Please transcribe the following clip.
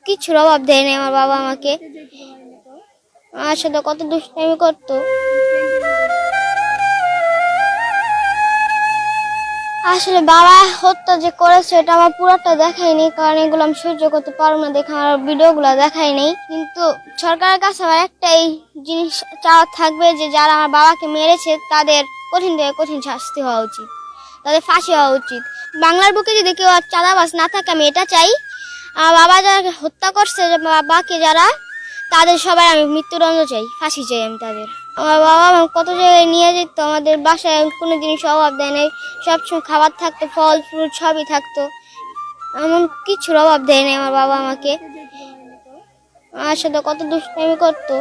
কিছুর অভাব দেয়নি আমার বাবা আমাকে। আমার সাথে কত দুষ্টামি করতো। আসলে বাবা হত্যা যে করেছে এটা আমার পুরোটা দেখায়নি, কারণ এগুলো আমি সহ্য করতে পারবো না দেখে আমার ভিডিওগুলো দেখায়নি। কিন্তু সরকারের কাছে আমার একটাই জিনিস চাওয়া থাকবে যে যারা আমার বাবাকে মেরেছে তাদের কঠিন থেকে কঠিন শাস্তি হওয়া উচিত, তাদের ফাঁসি হওয়া উচিত। বাংলার বুকে যদি কেউ আর চাঁদাবাজ না থাকে আমি এটা চাই। আমার বাবা যারা হত্যা করছে, বাবাকে যারা, তাদের সবাই আমি মৃত্যুদণ্ড চাই, ফাঁসি চাই আমি তাদের। আমার বাবা কত জায়গায় নিয়ে যেত, আমাদের বাসায় কোনো জিনিস অভাব দেয় নাই, সবসময় খাবার থাকতো, ফল ফ্রুট সবই থাকতো, এমন কিছুর অভাব দেয় নাই আমার বাবা আমাকে। আমার সাথে কত দুষ্টামি করতো।